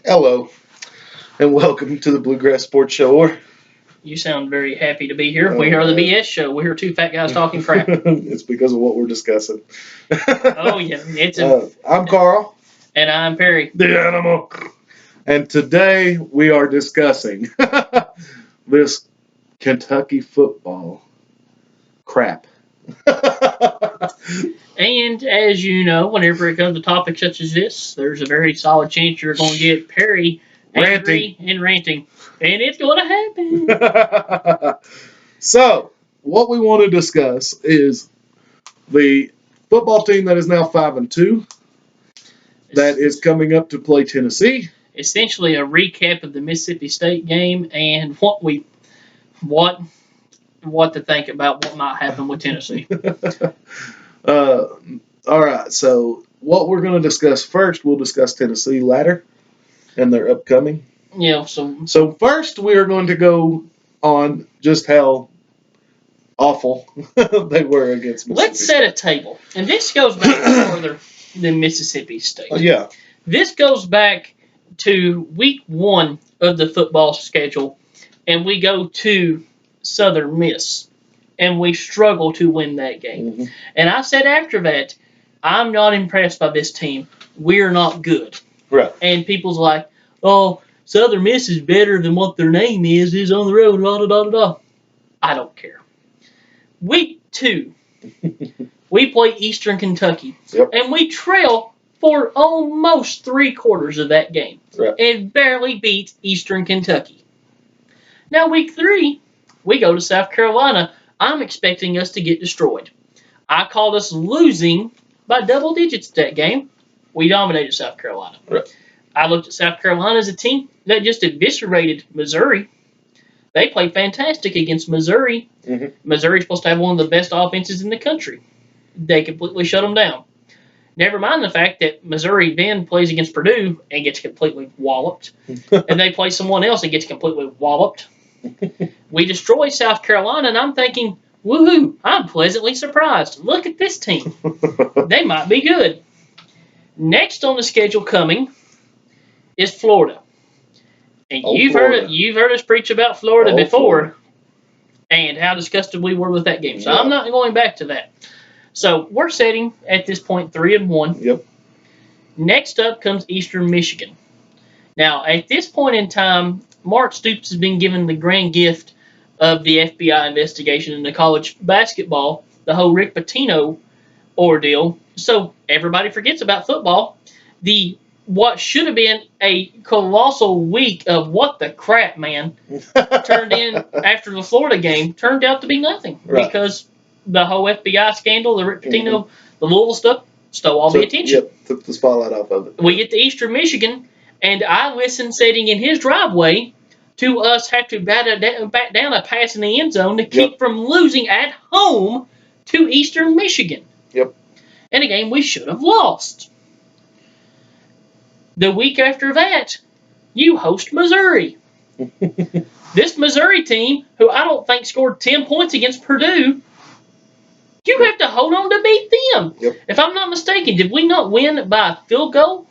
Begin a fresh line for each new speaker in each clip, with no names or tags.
Hello, and welcome to the Bluegrass Sports Show.
You sound very happy to be here. We are the BS show. We're two fat guys talking crap.
It's because of what we're discussing.
Oh, yeah.
I'm Carl.
And I'm Perry.
The animal. And today we are discussing this Kentucky football crap.
And as you know, whenever it comes to topics such as this, there's a very solid chance you're going to get Perry angry and ranting. And it's going to happen.
So, what we want to discuss is the football team that is now 5-2 that is coming up to play Tennessee.
Essentially a recap of the Mississippi State game and what to think about what might happen with Tennessee.
All right, so what we're going to discuss first, we'll discuss Tennessee later and their upcoming.
Yeah,
So first we are going to go on just how awful they were against Mississippi
Let's set a table. And this goes back further than Mississippi State.
Yeah.
This goes back to week 1 of the football schedule, and we go to Southern Miss, and we struggle to win that game.
Mm-hmm.
And I said after that, I'm not impressed by this team. We're not good.
Right.
And people's like, oh, Southern Miss is better than what their name is on the road, da da da da. I don't care. Week 2, we play Eastern Kentucky, and we trail for almost 3/4 of that game, and barely beat Eastern Kentucky. Now, week 3, we go to South Carolina. I'm expecting us to get destroyed. I called us losing by double digits that game. We dominated South Carolina.
Right.
I looked at South Carolina as a team that just eviscerated Missouri. They played fantastic against Missouri.
Mm-hmm.
Missouri's supposed to have one of the best offenses in the country. They completely shut them down. Never mind the fact that Missouri then plays against Purdue and gets completely walloped. And they play someone else and gets completely walloped. We destroy South Carolina, and I'm thinking, woohoo, I'm pleasantly surprised. Look at this team. They might be good. Next on the schedule coming is Florida. And you've heard us preach about Florida before and how disgusted we were with that game. So I'm not going back to that. So we're sitting at this point 3-1.
Yep.
Next up comes Eastern Michigan. Now, at this point in time, Mark Stoops has been given the grand gift of the FBI investigation into college basketball, the whole Rick Pitino ordeal. So everybody forgets about football. What should have been a colossal week of what the crap, man, turned in after the Florida game turned out to be nothing. Right. Because the whole FBI scandal, the Rick Pitino, the Louisville stuff, stole all the attention.
Yep, took the spotlight off of it.
We get to Eastern Michigan, and I listen sitting in his driveway to us have to back down a pass in the end zone to keep from losing at home to Eastern Michigan.
Yep.
In a game we should have lost. The week after that, you host Missouri. This Missouri team, who I don't think scored 10 points against Purdue, you have to hold on to beat them.
Yep.
If I'm not mistaken, did we not win by a field goal?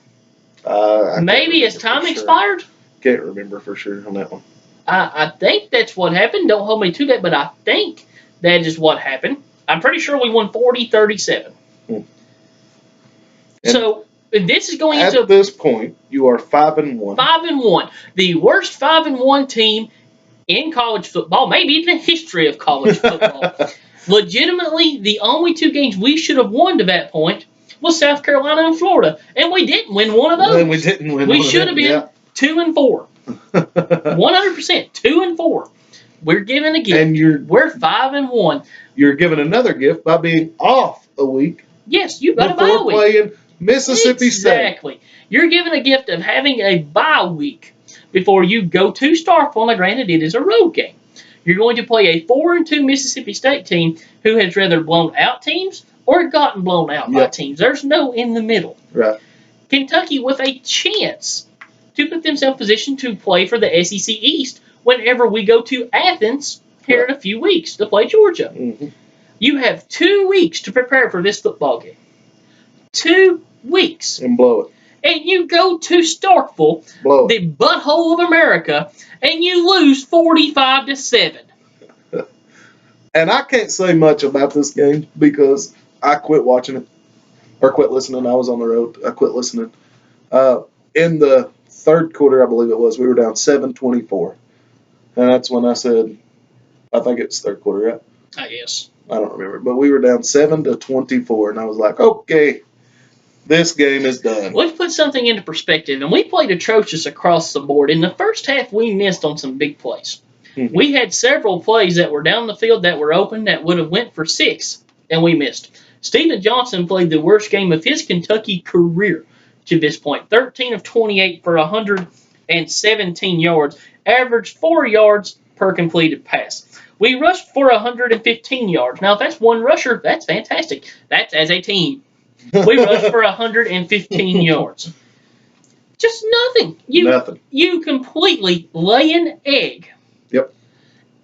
Maybe as time expired?
Can't remember for sure on that one.
I think that's what happened. Don't hold me to that, but I think that is what happened. I'm pretty sure we won 40-37. So this is going into...
At this point, you are 5-1.
5-1. The worst 5-1 team in college football, maybe in the history of college football. Legitimately, the only 2 games we should have won to that point was South Carolina and Florida, and we didn't win one of those.
And we didn't win.
We should have been 2-4. 100%, 2-4. We're giving a gift.
And
we're 5-1.
You're giving another gift by being off a week.
Yes, you got a bye week.
Playing Mississippi State.
Exactly. You're given a gift of having a bye week before you go to Starkville. Now, granted, it is a road game. You're going to play a 4-2 Mississippi State team who has rather blown out teams or gotten blown out by teams. There's no in the middle.
Right.
Kentucky with a chance to put themselves in position to play for the SEC East whenever we go to Athens here in a few weeks to play Georgia.
Mm-hmm.
You have 2 weeks to prepare for this football game. 2 weeks.
And blow it.
and you go to Starkville,
Blow it.
the butthole of America, and you lose 45-7.
And I can't say much about this game because I quit watching it or quit listening. I was on the road. I quit listening. In the third quarter, I believe it was, we were down 7-24. And that's when I said, I think it's third quarter, right?
I guess.
I don't remember. But we were down 7-24, and I was like, okay, this game is done.
Let's put something into perspective, and we played atrocious across the board. In the first half, we missed on some big plays.
Mm-hmm.
We had several plays that were down the field that were open that would have went for 6, and we missed. Steven Johnson played the worst game of his Kentucky career to this point. 13 of 28 for 117 yards, averaged 4 yards per completed pass. We rushed for 115 yards. Now, if that's one rusher, that's fantastic. That's as a team. We rushed for 115 yards. Just nothing.
Nothing.
You completely lay an egg.
Yep.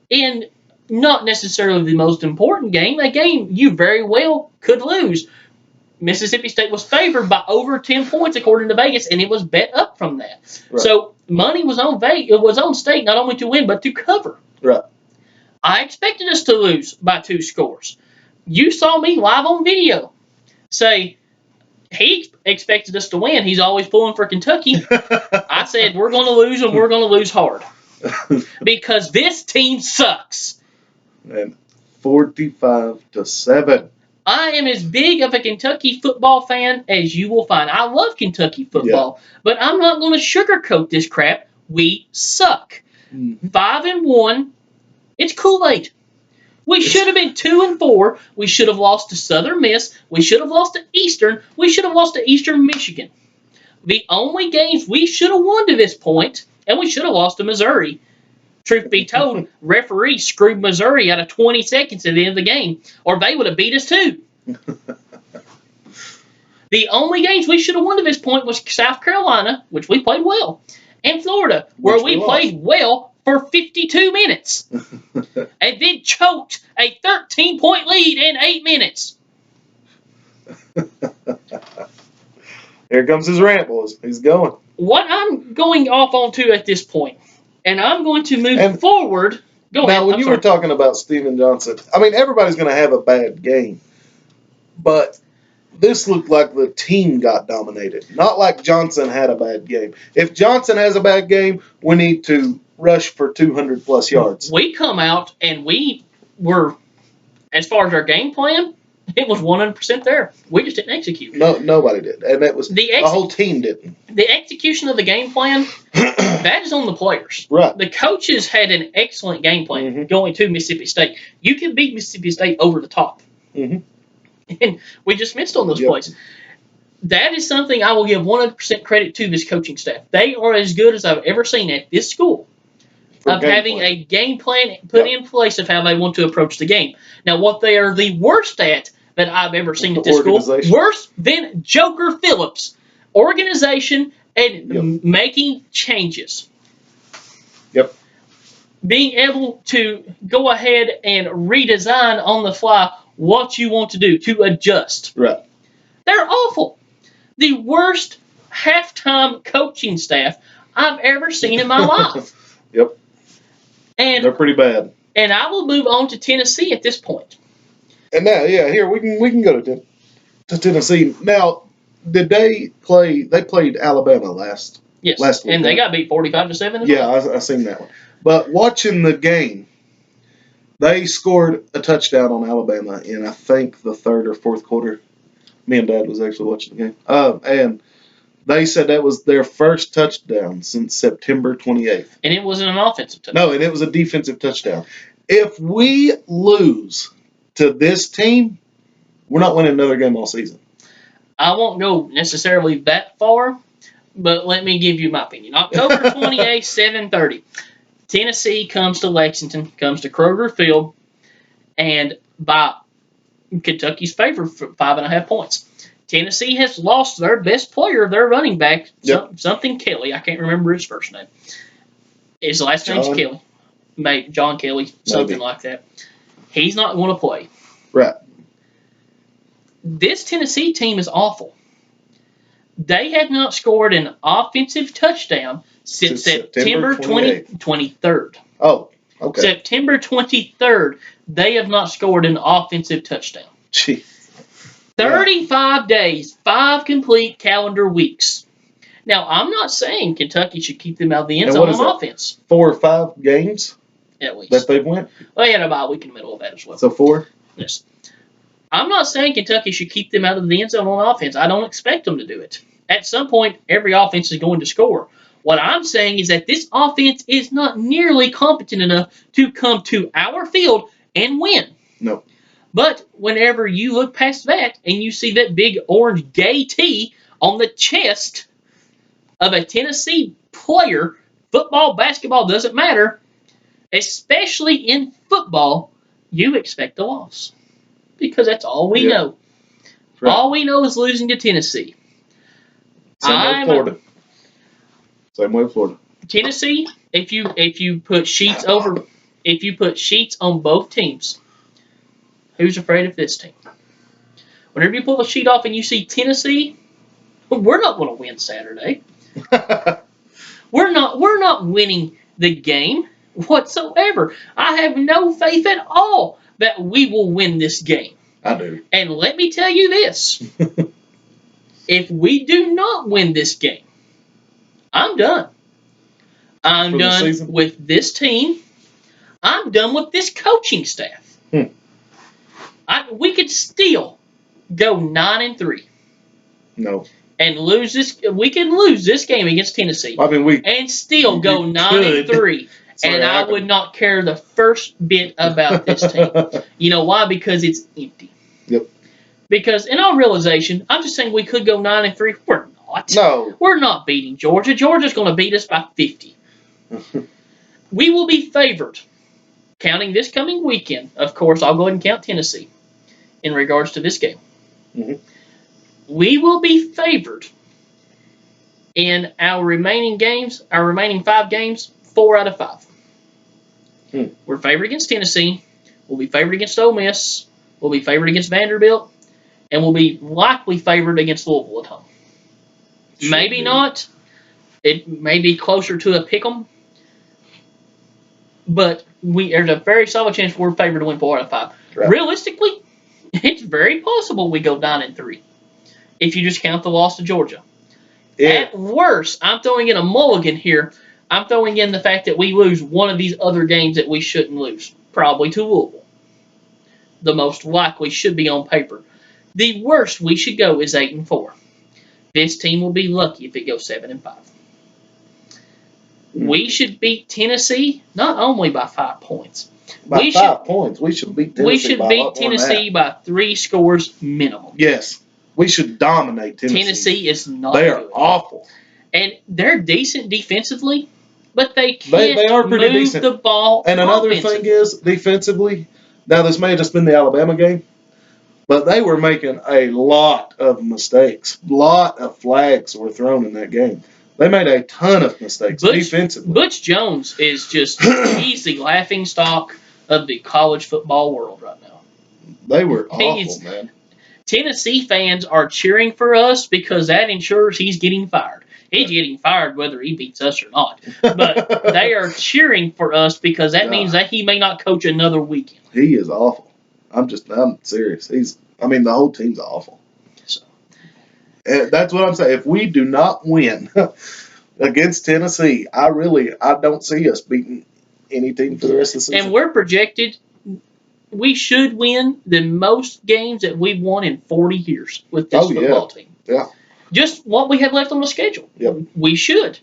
In not necessarily the most important game, a game you very well could lose. Mississippi State was favored by over 10 points according to Vegas, and it was bet up from that.
Right.
So money was on It was on State not only to win but to cover.
Right.
I expected us to lose by 2 scores. You saw me live on video say he expected us to win. He's always pulling for Kentucky. I said we're going to lose, and we're going to lose hard because this team sucks.
And 45-7.
I am as big of a Kentucky football fan as you will find. I love Kentucky football, but I'm not going to sugarcoat this crap. We suck. 5-1. It's Kool-Aid. We should have been 2-4. We should have lost to Southern Miss. We should have lost to Eastern. We should have lost to Eastern Michigan. The only games we should have won to this point, and we should have lost to Missouri. Truth be told, referee screwed Missouri out of 20 seconds at the end of the game, or they would have beat us too. The only games we should have won to this point was South Carolina, which we played well, and Florida, where we played well for 52 minutes, and then choked a 13-point lead in 8 minutes.
Here comes his rant, boys. He's going.
What I'm going off onto at this point, and I'm going to move forward. Go ahead.
Now, when you were talking about Steven Johnson, I mean, everybody's going to have a bad game, but this looked like the team got dominated, not like Johnson had a bad game. If Johnson has a bad game, we need to rush for 200-plus yards.
We come out, and we were, as far as our game plan, it was 100% there. We just didn't execute.
No, nobody did, and that was the whole team didn't.
The execution of the game plan, that is on the players.
Right.
The coaches had an excellent game plan going to Mississippi State. You can beat Mississippi State over the top. And we just missed on those plays. That is something I will give 100% credit to this coaching staff. They are as good as I've ever seen at this school of having a game plan put in place of how they want to approach the game. Now, what they are the worst at that I've ever seen at this school, worse than Joker Phillips, organization and making changes.
Yep.
Being able to go ahead and redesign on the fly what you want to do, to adjust.
Right.
They're awful. The worst halftime coaching staff I've ever seen in my life.
Yep.
And
they're pretty bad.
And I will move on to Tennessee at this point.
And now, here we can go to Tennessee. Now, did they play? They played Alabama last week,
and they got beat 45-7.
Yeah, I seen that one. But watching the game, they scored a touchdown on Alabama in I think the third or fourth quarter. Me and Dad was actually watching the game, and they said that was their first touchdown since September 28th.
And it wasn't an offensive touchdown.
No, and it was a defensive touchdown. If we lose to this team, we're not winning another game all season.
I won't go necessarily that far, but let me give you my opinion. October 28th, 7:30. Tennessee comes to Lexington, comes to Kroger Field, and by Kentucky's favor for 5.5 points. Tennessee has lost their best player, their running back, something Kelly. I can't remember his first name. His last name's Kelly. John Kelly, something like that. He's not going to play.
Right.
This Tennessee team is awful. They have not scored an offensive touchdown since September 23rd.
Oh, okay.
September 23rd, they have not scored an offensive touchdown.
Gee.
35 days, 5 complete calendar weeks. Now, I'm not saying Kentucky should keep them out of the end zone on offense.
4 or 5 games
at least
that they've went?
Well, they had a bye week in the middle of that as well.
So 4?
Yes. I'm not saying Kentucky should keep them out of the end zone on offense. I don't expect them to do it. At some point, every offense is going to score. What I'm saying is that this offense is not nearly competent enough to come to our field and win.
No.
But whenever you look past that and you see that big orange gay T on the chest of a Tennessee player, football, basketball, doesn't matter, especially in football, you expect a loss. Because that's all we know. Right. All we know is losing to Tennessee.
Same with Florida.
Tennessee, if you put sheets on both teams, who's afraid of this team? Whenever you pull the sheet off and you see Tennessee, we're not going to win Saturday. We're not winning the game whatsoever. I have no faith at all that we will win this game.
I do.
And let me tell you this. If we do not win this game, I'm done. I'm done with this team. I'm done with this coaching staff. We could still go 9-3.
No.
And lose this. We can lose this game against Tennessee.
I mean,
and still go 9-3. And I would not care the first bit about this team. You know why? Because it's empty.
Yep.
Because in all realization, I'm just saying we could go 9-3. We're not.
No.
We're not beating Georgia. Georgia's going to beat us by 50. We will be favored. Counting this coming weekend, of course, I'll go ahead and count Tennessee in regards to this game.
Mm-hmm.
We will be favored in our remaining games, our remaining 5 games, 4 out of 5. We're favored against Tennessee. We'll be favored against Ole Miss. We'll be favored against Vanderbilt. And we'll be likely favored against Louisville at home. Maybe not. It may be closer to a pick'em. But there's a very solid chance we're favored to win 4 out of 5. Right. Realistically, it's very possible we go 9-3. If you just count the loss to Georgia. Yeah. At worst, I'm throwing in a mulligan here. I'm throwing in the fact that we lose one of these other games that we shouldn't lose. Probably to Louisville. The most likely should be on paper. The worst we should go is 8-4. This team will be lucky if it goes 7-5. We should beat Tennessee not only by 5 points.
By 5 points. We should beat Tennessee.
We should beat Tennessee by 3 scores minimum.
Yes. We should dominate Tennessee.
Tennessee is not
They are awful.
And they're decent defensively, but they can't
they are pretty
move
decent.
The ball.
And another thing is, defensively, now this may have just been the Alabama game, but they were making a lot of mistakes. A lot of flags were thrown in that game. They made a ton of mistakes defensively.
Butch Jones is just, he's the laughingstock of the college football world right now.
They were awful, man.
Tennessee fans are cheering for us because that ensures he's getting fired. He's getting fired whether he beats us or not. But they are cheering for us because that means that he may not coach another weekend.
He is awful. I'm serious. The whole team's awful. So. And that's what I'm saying. If we do not win against Tennessee, I don't see us beating any team for the rest of the season.
And we're projected, we should win the most games that we've won in 40 years with this football team.
Yeah.
Just what we have left on the schedule.
Yep.
We should.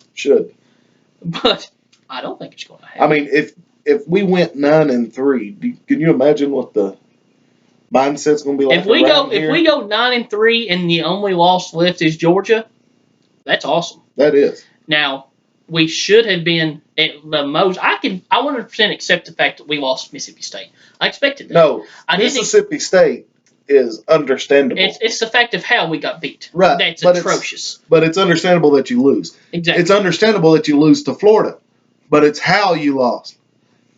But I don't think it's going to happen.
I mean, if we went 9-3, can you imagine what the mindset's going to be like?
If we go 9-3 and the only loss left is Georgia, that's awesome.
That is.
Now, we should have been at the most. I 100% accept the fact that we lost Mississippi State. I expected that.
No, Mississippi State is understandable.
It's the fact of how we got beat.
Right.
That's atrocious.
But it's understandable that you lose.
Exactly.
It's understandable that you lose to Florida, but it's how you lost.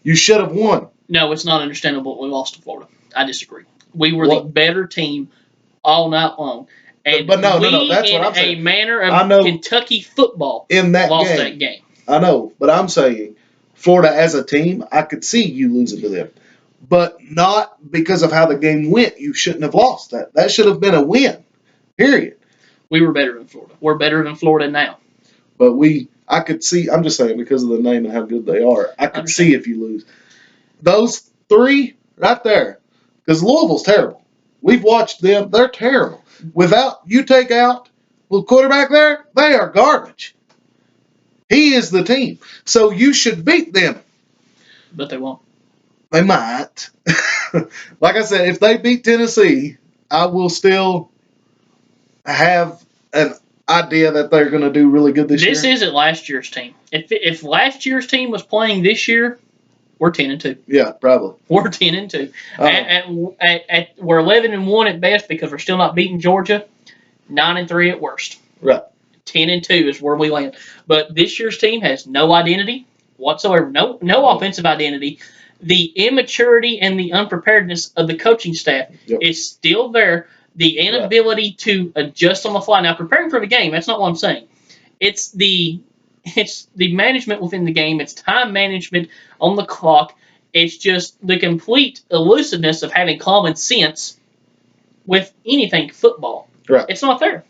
You should have won.
No, it's not understandable that we lost to Florida. I disagree. We were the better team all night long. And
But no, that's
in
what I'm
a
saying.
manner
I
of
know
Kentucky football
in that
lost
game,
that game.
I know, but I'm saying Florida as a team, I could see you losing to them. But not because of how the game went. You shouldn't have lost that. That should have been a win, period.
We were better than Florida. We're better than Florida now.
But I could see, I'm just saying because of the name and how good they are, I could see if you lose. Those three right there, because Louisville's terrible. We've watched them. They're terrible. Without you take out the quarterback there, they are garbage. He is the team. So you should beat them.
But they won't.
They might. Like I said, if they beat Tennessee, I will still have an idea that they're going to do really good this year.
This isn't last year's team. If last year's team was playing this year, we're 10-2.
Yeah, probably.
We're 10-2. We're 11-1 at best because we're still not beating Georgia. 9-3 at worst.
Right.
10-2 is where we land. But this year's team has no identity whatsoever. No offensive identity. The immaturity and the unpreparedness of the coaching staff is still there. The inability to adjust on the fly. Now, preparing for the game, that's not what I'm saying. It's the management within the game. It's time management on the clock. It's just the complete elusiveness of having common sense with anything football.
Right.
It's not there.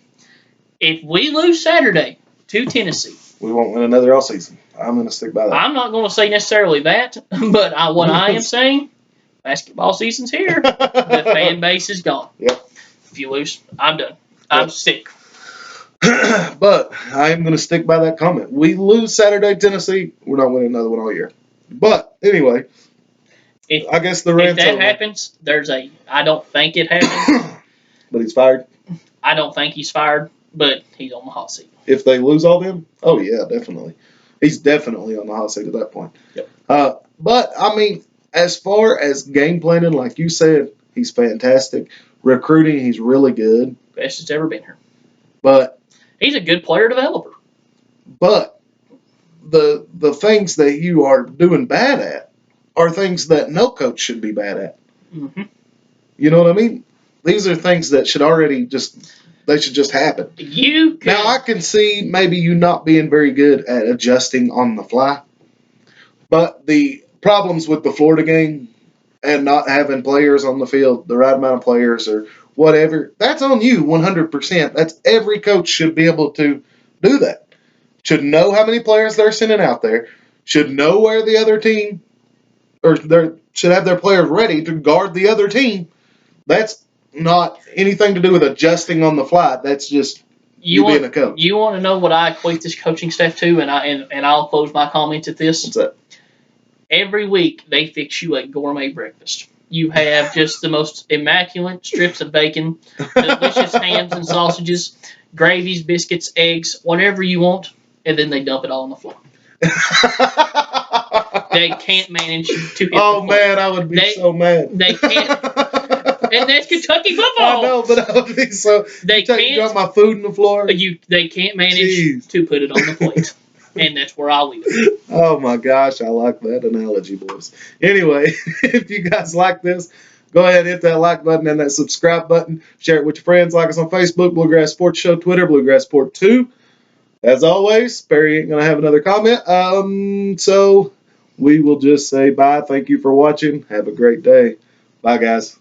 If we lose Saturday to Tennessee,
we won't win another all season. I'm going to stick by that.
I'm not going to say necessarily that, but what I am saying, basketball season's here. The fan base is gone.
Yep.
If you lose, I'm done. I'm sick.
But I am going to stick by that comment. We lose Saturday, Tennessee, we're not winning another one all year. But anyway, I guess the rant's
if that
over.
happens, I don't think it happens.
But he's fired?
I don't think he's fired, but he's on the hot seat.
If they lose all them? Oh, yeah, definitely. He's definitely on the hot seat at that point.
Yep.
But, I mean, as far as game planning, like you said, he's fantastic. Recruiting, he's really good.
Best that's ever been here.
But
he's a good player developer.
But the things that you are doing bad at are things that no coach should be bad at.
Mm-hmm.
You know what I mean? These are things that should already they should just happen. Now, I can see maybe you not being very good at adjusting on the fly. But the problems with the Florida game and not having players on the field, the right amount of players or whatever, that's on you 100%. That's every coach should be able to do that. Should know how many players they're sending out there. Should know where the other team, or should have their players ready to guard the other team. That's not anything to do with adjusting on the fly. That's just you being a coach.
You want to know what I equate this coaching staff to, and I'll close my comments at this.
What's that?
Every week they fix you a gourmet breakfast. You have just the most immaculate strips of bacon, delicious hams and sausages, gravies, biscuits, eggs, whatever you want, and then they dump it all on the floor. They can't manage to hit
Oh, man, I would be so mad.
They can't. And that's Kentucky football.
I know, but I would be so.
They can't
drop my food on the floor.
They can't manage to put it on the plate. And that's where I'll leave it.
Oh, my gosh. I like that analogy, boys. Anyway, if you guys like this, go ahead and hit that like button and that subscribe button. Share it with your friends. Like us on Facebook, Bluegrass Sports Show, Twitter, Bluegrass Sport 2. As always, Barry ain't going to have another comment. So we will just say bye. Thank you for watching. Have a great day. Bye, guys.